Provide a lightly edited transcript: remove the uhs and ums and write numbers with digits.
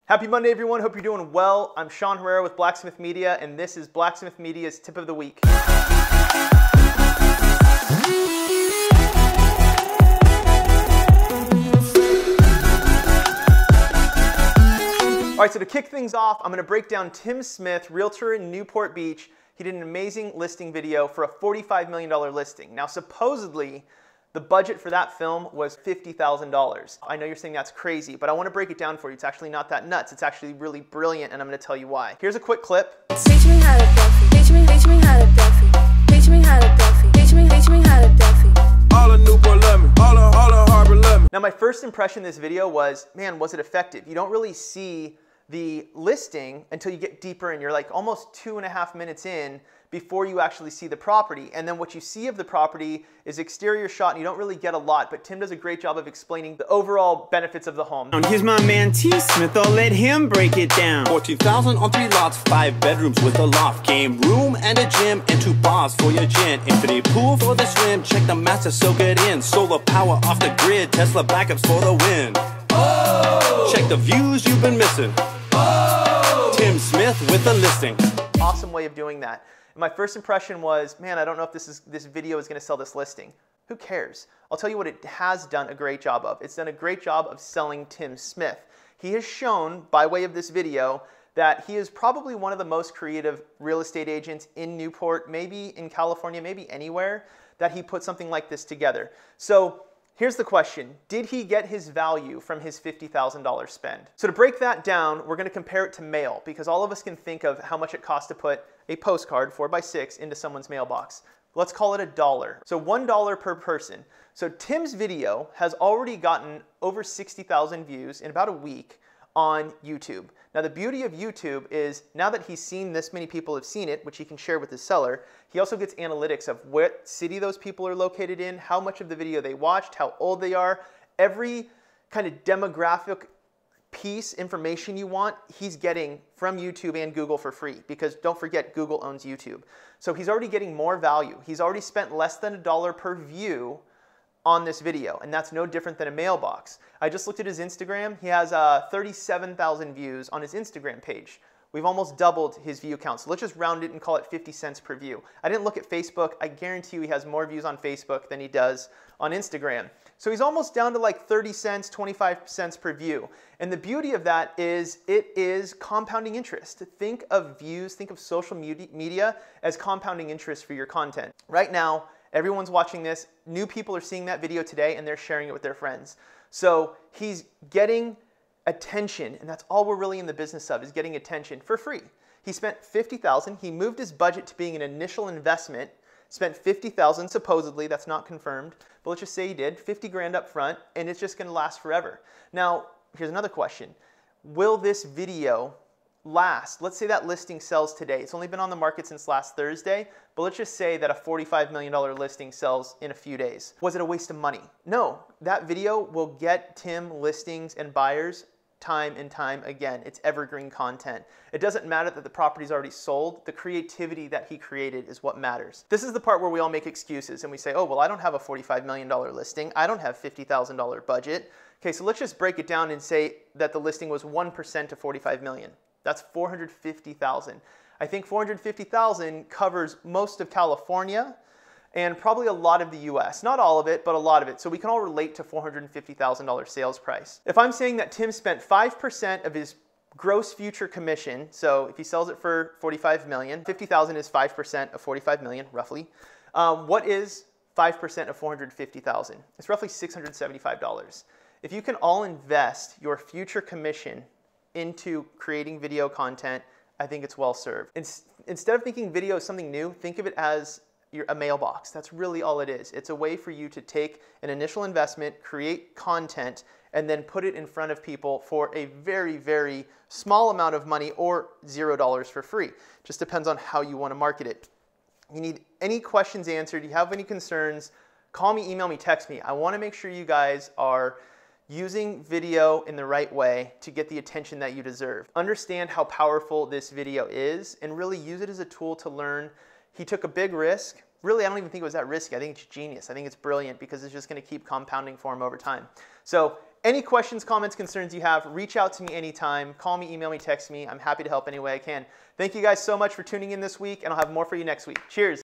Happy Monday, everyone. Hope you're doing well. I'm Sean Herrera with Blacksmith Media, and this is Blacksmith Media's Tip of the Week. All right, so to kick things off, I'm going to break down Tim Smith, realtor in Newport Beach. He did an amazing listing video for a $45 million listing. Now, supposedly, the budget for that film was $50,000. I know you're saying that's crazy, but I want to break it down for you. It's actually not that nuts. It's actually really brilliant, and I'm going to tell you why. Here's a quick clip. Teach me how to Duffy. Teach me how to Duffy. Teach me how to Duffy. Teach me how to Duffy. All of Newport love me. All of Harbor love me. Now, my first impression of this video was, man, was it effective? You don't really see the listing until you get deeper and you're like almost 2.5 minutes in before you actually see the property. And then what you see of the property is exterior shot, and you don't really get a lot, but Tim does a great job of explaining the overall benefits of the home. Here's my man T. Smith, I'll let him break it down. 14,000 on 3 lots, 5 bedrooms with a loft, game room and a gym, and 2 bars for your gin. Infinity pool for the swim, check the master, soak it in. Solar power off the grid, Tesla backups for the win. Oh! Check the views you've been missing. Oh! Tim Smith with the listing. Awesome way of doing that. My first impression was, man, I don't know if this video is going to sell this listing. Who cares? I'll tell you what it has done a great job of. It's done a great job of selling Tim Smith. He has shown, by way of this video, that he is probably one of the most creative real estate agents in Newport, maybe in California, maybe anywhere, that he put something like this together. So here's the question. Did he get his value from his $50,000 spend? So to break that down, we're going to compare it to mail, because all of us can think of how much it costs to put a postcard 4x6 into someone's mailbox. Let's call it $1. So $1 per person. So Tim's video has already gotten over 60,000 views in about a week on YouTube. Now, the beauty of YouTube is now that he's seen this many people have seen it, which he can share with his seller, he also gets analytics of what city those people are located in, how much of the video they watched, how old they are, every kind of demographic piece, information you want, he's getting from YouTube and Google for free, because don't forget, Google owns YouTube. So he's already getting more value. He's already spent less than $1 per view on this video, and that's no different than a mailbox. I just looked at his Instagram. He has 37,000 views on his Instagram page. We've almost doubled his view count. So let's just round it and call it 50 cents per view. I didn't look at Facebook. I guarantee you he has more views on Facebook than he does on Instagram. So he's almost down to like 30 cents, 25 cents per view. And the beauty of that is it is compounding interest. Think of views, think of social media as compounding interest for your content. Right now, everyone's watching this. New people are seeing that video today and they're sharing it with their friends. So he's getting attention, and that's all we're really in the business of, is getting attention for free. He spent $50,000. He moved his budget to being an initial investment, spent $50,000 supposedly, that's not confirmed, but let's just say he did, 50 grand up front, and it's just going to last forever. Now, here's another question. Will this video last? Let's say that listing sells today. It's only been on the market since last Thursday, but let's just say that a $45 million listing sells in a few days. Was it a waste of money? No, that video will get Tim listings and buyers time and time again. It's evergreen content. It doesn't matter that the property's already sold. The creativity that he created is what matters. This is the part where we all make excuses and we say, oh, well, I don't have a $45 million listing. I don't have $50,000 budget. Okay, so let's just break it down and say that the listing was 1% of $45 million. That's $450,000. I think $450,000 covers most of California and probably a lot of the US. Not all of it, but a lot of it. So we can all relate to $450,000 sales price. If I'm saying that Tim spent 5% of his gross future commission, so if he sells it for $45 million, $50,000 is 5% of $45 million, roughly. What is 5% of $450,000? It's roughly $675. If you can all invest your future commission into creating video content, I think it's well served. Instead of thinking video is something new, think of it as a mailbox. That's really all it is. It's a way for you to take an initial investment, create content, and then put it in front of people for a very, very small amount of money or $0 for free. Just depends on how you want to market it. You need any questions answered, you have any concerns, call me, email me, text me. I want to make sure you guys are using video in the right way to get the attention that you deserve. Understand how powerful this video is and really use it as a tool to learn. He took a big risk. Really, I don't even think it was that risky. I think it's genius. I think it's brilliant because it's just going to keep compounding for him over time. So Any questions, comments, concerns you have, reach out to me anytime. Call me, email me, text me. I'm happy to help any way I can. Thank you guys so much for tuning in this week, and I'll have more for you next week. Cheers.